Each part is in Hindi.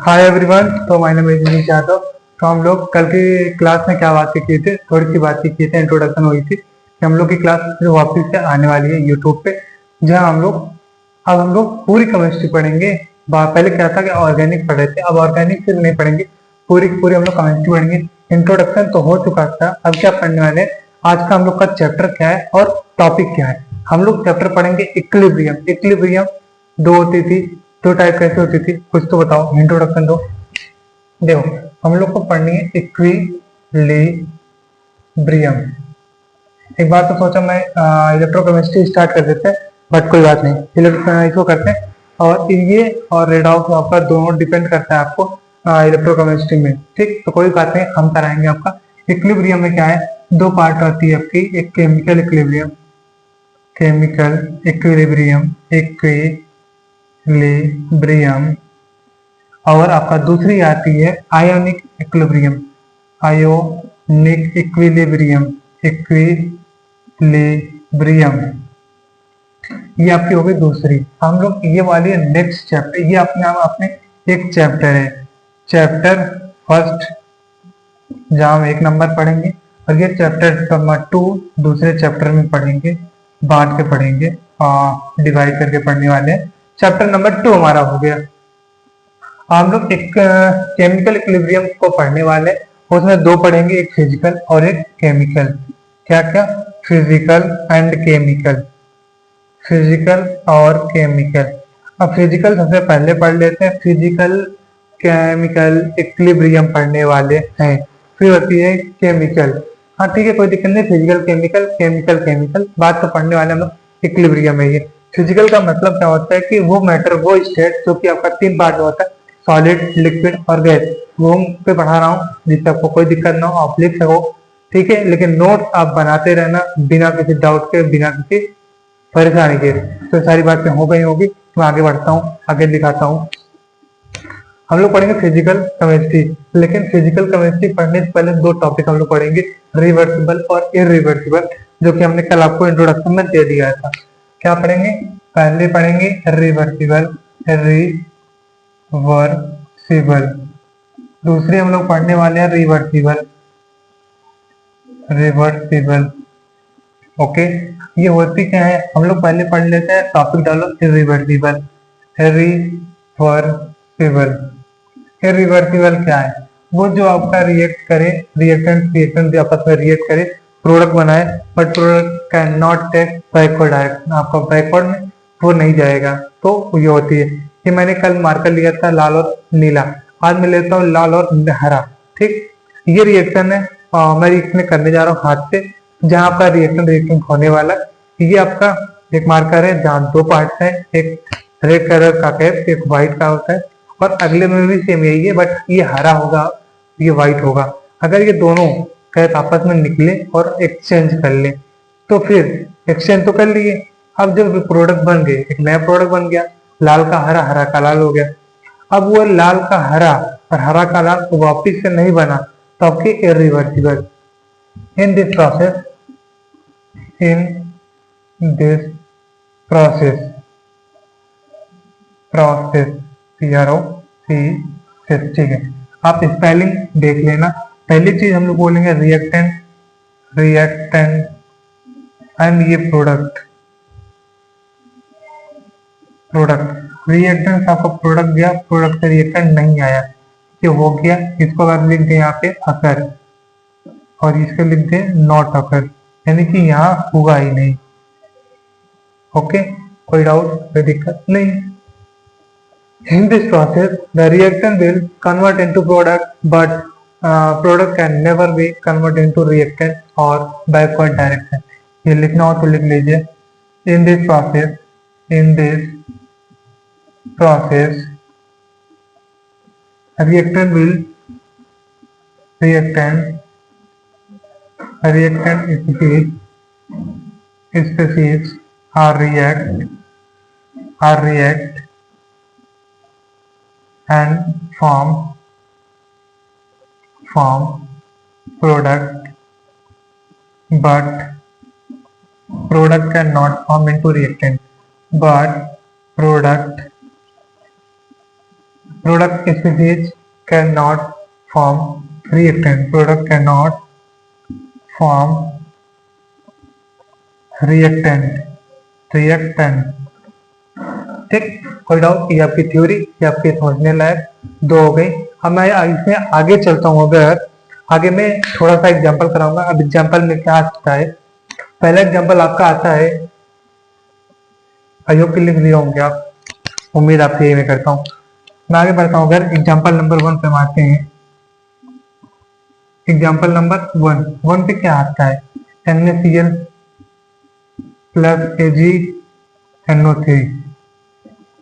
हाय एवरीवन। तो my name is Manish Yadav. तो हम लोग कल की क्लास में क्या बातें किए थे, थोड़ी सी बातें किए थे, इंट्रोडक्शन हुई थी कि हम लोग की क्लास जो वापस से आने वाली है यूट्यूब पे, जहां हम लोग पूरी केमिस्ट्री पढ़ेंगे। पहले क्या था कि ऑर्गेनिक पढ़े थे, अब ऑर्गेनिक सिर्फ नहीं पढ़ेंगे, पूरी की पूरी हम लोग केमिस्ट्री पढ़ेंगे। इंट्रोडक्शन तो हो चुका था, अब क्या पढ़ने वाले हैं? आज का हम लोग का चैप्टर क्या है और टॉपिक क्या है। हम लोग चैप्टर पढ़ेंगे इक्विलिब्रियम। इक्विलिब्रियम दो होती थी, दो टाइप कैसे होती थी, कुछ तो बताओ, इंट्रोडक्शन दो। देखो, हम लोग को पढ़नी है इक्विलिब्रियम। एक बार तो सोचा मैं इलेक्ट्रोकेमिस्ट्री स्टार्ट कर देते हैं, बट कोई बात नहीं, इसको करते हैं। और ये और रेडॉक्स आपका दोनों डिपेंड करता है आपको इलेक्ट्रोकेमिस्ट्री में, ठीक। तो कोई बात नहीं, हम कराएंगे आपका। इक्विलिब्रियम में क्या है, दो पार्ट आती है आपकी, एक chemical equilibrium, chemical equilibrium, equilibrium, और आपका दूसरी आती है ionic equilibrium, ionic equilibrium, equilibrium. ये आपकी हो गई दूसरी। हम लोग ये वाली नेक्स्ट चैप्टर, ये अपने आप अपने एक चैप्टर है, चैप्टर फर्स्ट, जहां हम एक नंबर पढ़ेंगे, और ये चैप्टर नंबर 2 दूसरे चैप्टर में पढ़ेंगे, बांट के पढ़ेंगे, डिवाइड करके पढ़ने वाले हैं। चैप्टर नंबर 2 हमारा हो गया। हम लोग एक केमिकल इक्विलिब्रियम को पढ़ने वाले हैं, उसमें दो पढ़ेंगे, एक फिजिकल और एक केमिकल। क्या क्या? फिजिकल एंड केमिकल, फिजिकल और केमिकल। अब फिजिकल सबसे पहले पढ़ लेते हैं, फिजिकल केमिकल इक्विलिब्रियम पढ़ने वाले हैं। फिर होती है केमिकल। हाँ ठीक है, कोई दिक्कत नहीं, फिजिकल केमिकल, केमिकल केमिकल, बात तो पढ़ने वाले हम लोग इक्विलिब्रियम में ही। फिजिकल का मतलब क्या होता है कि वो मैटर, वो स्टेट जो कि आपका तीन पार्ट में होता है, सॉलिड, लिक्विड और गैस। वो पे पढ़ा रहा हूँ, जिससे आपको कोई दिक्कत ना हो, आप लिख सको, ठीक है। लेकिन नोट आप बनाते रहना बिना किसी डाउट के, बिना किसी परेशानी के। तो सारी बातें हो गई होगी, मैं आगे बढ़ता हूँ, आगे दिखाता हूँ। हम लोग पढ़ेंगे फिजिकल केमिस्ट्री, लेकिन फिजिकल केमिस्ट्री पढ़ने से पहले दो टॉपिक हम लोग पढ़ेंगे, रिवर्सिबल और इरिवर्सिबल, जो कि हमने कल आपको इंट्रोडक्शन में दे दिया था। क्या पढ़ेंगे? पहले पढ़ेंगे रिवर्सिबल, रिवर्सिबल। दूसरे हम लोग पढ़ने वाले हैं रिवर्सिबल, रिवर्सिबल। ओके, ये होती क्या है, हम लोग पहले पढ़ लेते हैं, टॉपिक डालो इरिवर्सिबल। रिवर्सिबल, इरिवर्सिबल क्या है? वो जो आपका रिएक्ट करे, रिएक्टेंट आपस में रिएक्ट करे, प्रोडक्ट बनाए, but product can not take backward direction, आपका बैकवर्ड में वो नहीं जाएगा। तो ये होती है, कि मैंने कल मार्कर लिया था लाल और नीला, आज मैं लेता हूँ लाल और हरा, ठीक। ये रिएक्शन है, मैं इसमें करने जा रहा हूँ हाथ से, जहां आपका रिएक्शन होने वाला है। ये आपका एक मार्कर है जहाँ दो पार्ट है, एक रेड कलर का कैप, एक व्हाइट का होता है, और अगले में भी सेम यही है, बट ये हरा होगा, ये व्हाइट होगा। अगर ये दोनों कैप आपस में निकले और एक्सचेंज कर ले, तो फिर एक्सचेंज तो कर लिए, अब जब प्रोडक्ट बन गए, एक नया प्रोडक्ट बन गया, लाल का हरा, हरा का लाल हो गया। अब वो लाल का हरा और हरा का लाल वापिस से नहीं बना, तो आपके irreversible. In this process, in this process, process, ठीक है। आप स्पेलिंग देख लेना। पहली चीज हम लोग बोलेंगे रिएक्टेंट, रिएक्टेंट, एंड ये प्रोडक्ट, प्रोडक्ट। रिएक्टेंट आपका प्रोडक्ट गया, प्रोडक्ट से रिएक्टेंट नहीं आया, ये हो गया। इसको अगर लिख दे यहाँ पे अकर, और इसको लिख दे नॉट अकर, यानी कि यहाँ होगा ही नहीं। ओके, कोई डाउट, कोई दिक्कत नहीं। In this process, the reactant will convert into product, but product can never be converted into reactant or backward direction. ये लिखना हो तो लिख लीजिए। In this process, in this process, reactant will, reactant, species are react and form product, but product cannot form into reactant, but product product species can not form reactant, product can not form reactant. ठीक, कोई डाउट? ये आपकी थ्योरी, ये आपके समझने लायक दो हो गई। अब मैं इसमें आगे चलता हूँ। अगर आगे मैं थोड़ा सा एग्जांपल कराऊंगा। अब एग्जांपल में क्या आता है, पहला एग्जांपल आपका आता है, आई होप कि लिख लिया होंगे आप, उम्मीद आपसे यही मैं करता हूँ। मैं आगे बढ़ता हूँ। अगर एग्जांपल नंबर 1 पे आते हैं, एग्जांपल नंबर 1 पे क्या आता है, NaCl प्लस AgNO3।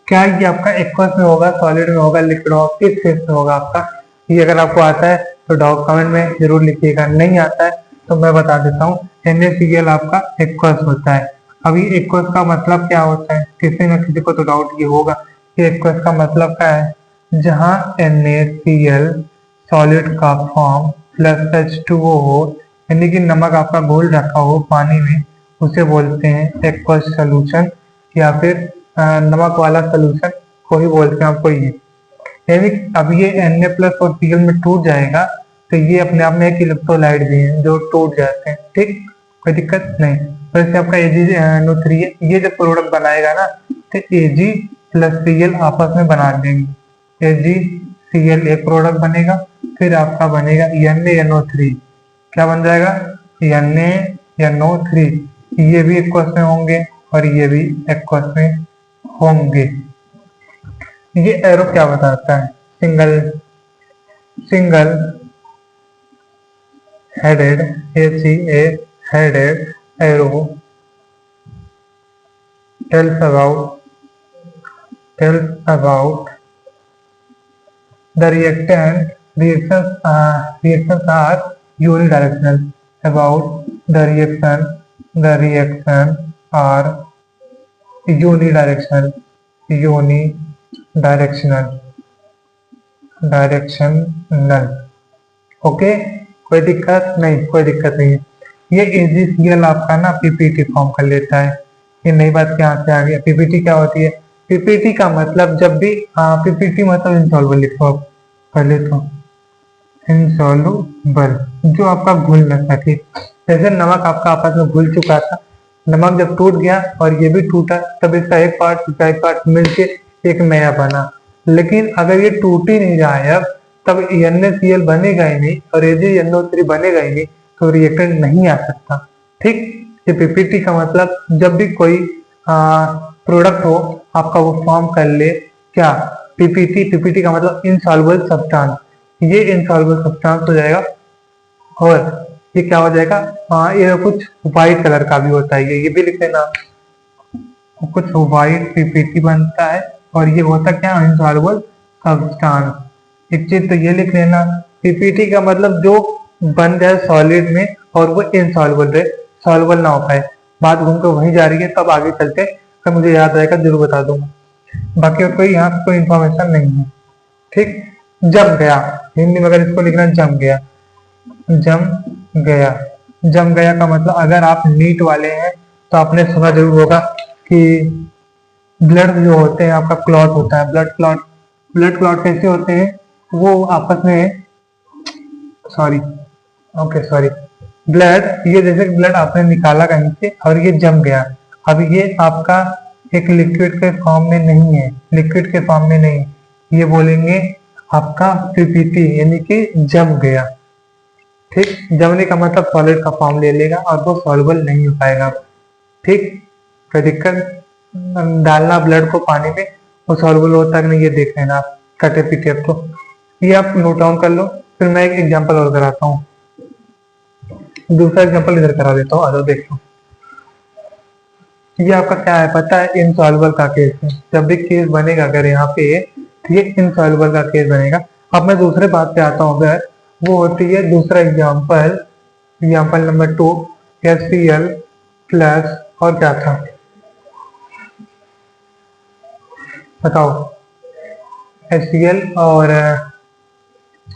क्या ये आपका एक्वस में होगा, सॉलिड में होगा, लिक्विड होगा, किस फेस में होगा आपका? ये अगर आपको आता है तो डाउट कमेंट में जरूर लिखिएगा, नहीं आता है तो मैं बता देता हूँ। NaCl आपका एक्वस होता है। अब ये एक्वस का मतलब क्या होता है, किसी न किसी को तो डाउट ये होगा कि एक्वस का मतलब क्या है। जहाँ NaCl सॉलिड का फॉर्म प्लस H2O हो, यानी कि नमक आपका घोल रखा हो पानी में, उसे बोलते हैं एक्वस सोल्यूशन, या फिर नमक वाला सोल्यूशन को ही बोलते हैं आपको ये। यानी अब ये Na प्लस और Cl में टूट जाएगा तो ये अपने आप में एक इलेक्ट्रोलाइट भी है जो टूट जाते हैं। ठीक, कोई दिक्कत नहीं। वैसे आपका AgNO3 है, ये जब प्रोडक्ट बनाएगा ना तो Ag प्लस Cl आपस में बना देंगे। AgCl एक प्रोडक्ट बनेगा, फिर आपका बनेगा NaNO3। क्या बन जाएगा, NaNO3। ये भी एक्वस में होंगे और ये भी एक्वस में होंगे। ये एरो क्या बताता है, single headed headed arrow tells about the reactions are unidirectional, about the reaction are unidirectional directional. Okay, कोई दिक्कत नहीं, कोई दिक्कत नहीं है। ये AgCl आपका ना PPT फॉर्म कर लेता है। ये नई बात क्या से आ गया, PPT क्या होती है? PPT का मतलब जब भी PPT मतलब इंसॉल्युबल लिखो आप पहले तो, इंसॉल्युबल जो आपका घुल न सके। जैसे नमक आपका आपस में घुल चुका था, नमक जब टूट गया और ये भी टूटा, तब इसका एक पार्ट मिलके एक नया बना। लेकिन अगर ये टूट ही नहीं रहा है अब, तब NaCl बनेगा ही नहीं और AgNO3 बनेगा ही नहीं, तो रिएक्टेंट नहीं आ सकता। ठीक, ये PPT का मतलब जब भी कोई प्रोडक्ट हो आपका वो फॉर्म कर ले क्या, PPT का मतलब इनसॉल्युबल सब्सटेंस। ये इनसॉल्युबल सब्सटेंस हो जाएगा और ये क्या हो जाएगा, ये कुछ व्हाइट कलर का भी होता है, ये भी लिख लेना। कुछ व्हाइट PPT बनता है और ये होता क्या, इनसॉल्युबल सब्सटेंस। एक चीज तो ये लिख लेना, PPT का मतलब जो बन जाए सॉलिड में और वो इनसॉल्युबल रहे, सॉल्युबल ना हो पाए। बात घूम के वहीं जा रही है, तब आगे चलते तो मुझे याद आएगा जरूर बता दूंगा। बाकी और कोई यहाँ कोई इंफॉर्मेशन नहीं है। ठीक, जम गया, हिंदी में अगर इसको लिखना जम गया, जम गया का मतलब अगर आप नीट वाले हैं तो आपने सुना जरूर होगा कि ब्लड जो होते हैं आपका क्लॉट होता है, ब्लड क्लॉट कैसे होते हैं, वो आपस में सॉरी ब्लड, ये जैसे ब्लड आपने निकाला कहीं से और ये जम गया। अब ये आपका एक लिक्विड के फॉर्म में नहीं है, ये बोलेंगे आपका PPT यानी कि जम गया। ठीक, जमने का मतलब सॉलिड का फॉर्म ले लेगा और वो सॉल्युबल नहीं हो पाएगा। ठीक, कोई दिक्कत, डालना ब्लड को पानी में, वो सॉल्युबल होता है कि नहीं ये देख लेना आप, कटे पीटीएफ को ये आप नोट डाउन कर लो। फिर मैं एक एग्जांपल और कराता हूँ, दूसरा एग्जांपल इधर करा देता हूँ, आ जाओ देख लो। ये आपका क्या है पता है, इनसॉल्युबल का केस है। जब भी केस बनेगा अगर यहाँ पे, ये इनसॉल्युबल का केस बनेगा। अब मैं दूसरे बात पे आता हूँ, अगर वो होती है दूसरा एग्जांपल नंबर 2, HCl प्लस और क्या था बताओ, HCl और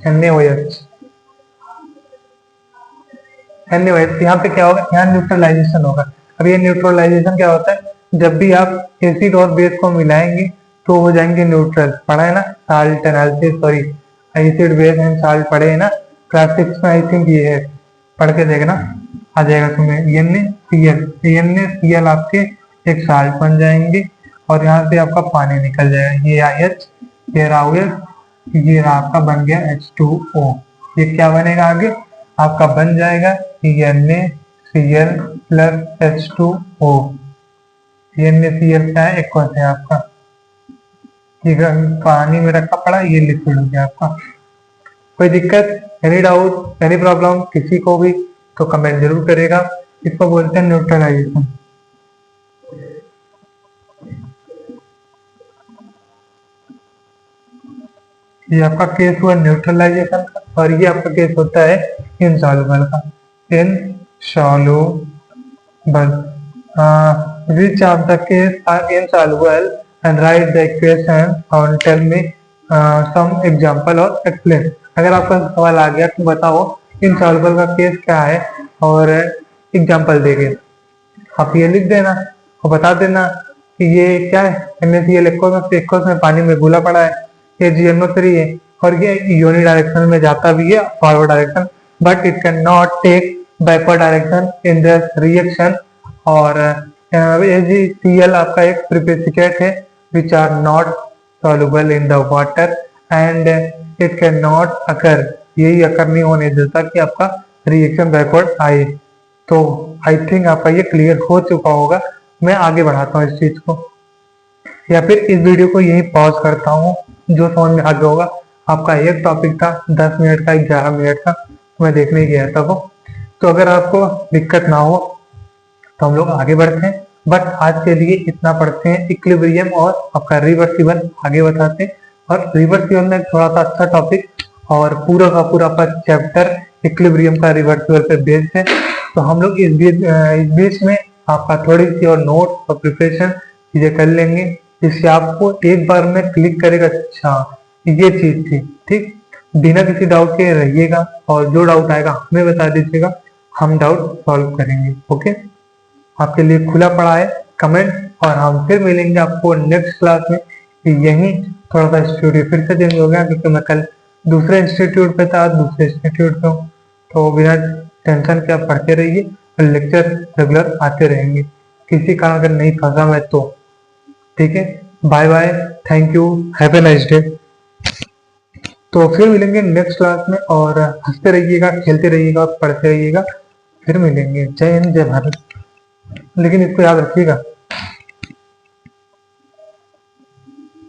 NaOH। यहाँ पे क्या होगा, यहाँ न्यूट्रलाइजेशन होगा। अब ये न्यूट्रलाइजेशन क्या होता है, जब भी आप एसिड और बेस को मिलाएंगे तो हो जाएंगे न्यूट्रल। पढ़ा है ना, salt analysis, sorry acid base and salt पढ़े है ना क्लास 6 में, आई थिंक ये है, पढ़ के देखना आ जाएगा तुम्हें। NaCl आपके एक साल्ट बन जाएंगे और यहाँ से आपका पानी निकल जाएगा, ये IH, ये रहा OH, ये रहा आपका बन गया H2O। ये क्या बनेगा आगे आपका बन जाएगा NaCl प्लस H2O। ये NaCl क्या है, एक्वस है आपका, ये पानी में रखा पड़ा, ये लिक्विड हो गया आपका। कोई दिक्कत, एनी डाउट, एनी प्रॉब्लम किसी को भी तो कमेंट जरूर करेगा। इसको बोलते हैं न्यूट्रलाइजेशन। ये आपका केस हुआ न्यूट्रलाइजेशन का, और ये आपका केस होता है इनसॉल्युबल का। Insoluble, which of the case are insoluble and write the equation और tell me some example और explain। अगर आपका सवाल आ गया तो बताओ इनसॉल्युबल का केस क्या है और एग्जाम्पल देके आप ये लिख देना और बता देना कि ये क्या है, NaCl एक्वस में पानी में घुला पड़ा है, ये GnO3 है और ये यूनि डायरेक्शन में जाता भी है, forward direction, but it can not take backward direction in this reaction. और AgCl आपका एक प्रिसिपिटेट है which are not soluble in the water and it cannot occur, यही अकर नहीं होने देता कि आपका रिएक्शन बैकवर्ड आए। तो आई थिंक आपका ये क्लियर हो चुका होगा। मैं आगे बढ़ाता हूँ इस चीज को, या फिर इस वीडियो को यहीं पॉज करता हूँ। जो समझ में आगे होगा, आपका एक टॉपिक था 10 मिनट का, 11 मिनट का, मैं देखने गया था वो। तो अगर आपको दिक्कत ना हो तो हम लोग आगे बढ़ते हैं, बट आज के लिए इतना पढ़ते हैं। इक्विलिब्रियम और आपका रिवर्सिबल आगे बताते हैं, और रिवर्सिबल में थोड़ा सा अच्छा टॉपिक और पूरा का पूरा आपका चैप्टर इक्विलिब्रियम का रिवर्सिबल पे बेस्ड है। तो हम लोग इस बीच में आपका थोड़ी सी और नोट और प्रिपरेशन चीजें कर लेंगे, जिससे आपको एक बार में क्लिक करेगा, अच्छा ये चीज थी, ठीक। बिना किसी डाउट के रहिएगा और जो डाउट आएगा हमें बता दीजिएगा, हम डाउट सॉल्व करेंगे। ओके, आपके लिए खुला पड़ा है कमेंट, और हम फिर मिलेंगे आपको नेक्स्ट क्लास में। यही थोड़ा सा स्टूडियो फिर से चेंज हो गया क्योंकि मैं कल दूसरे इंस्टीट्यूट पे था, दूसरे इंस्टीट्यूट पे हूँ। तो बिना टेंशन के आप पढ़ते रहिए और लेक्चर रेगुलर आते रहेंगे। किसी कारण अगर नहीं फंसा मैं तो ठीक है। Bye bye, thank you, have a nice day. तो फिर मिलेंगे नेक्स्ट क्लास में, और हंसते रहिएगा, खेलते रहिएगा और पढ़ते रहिएगा। फिर मिलेंगे। जय हिंद, जय भारत। लेकिन इसको याद रखिएगा,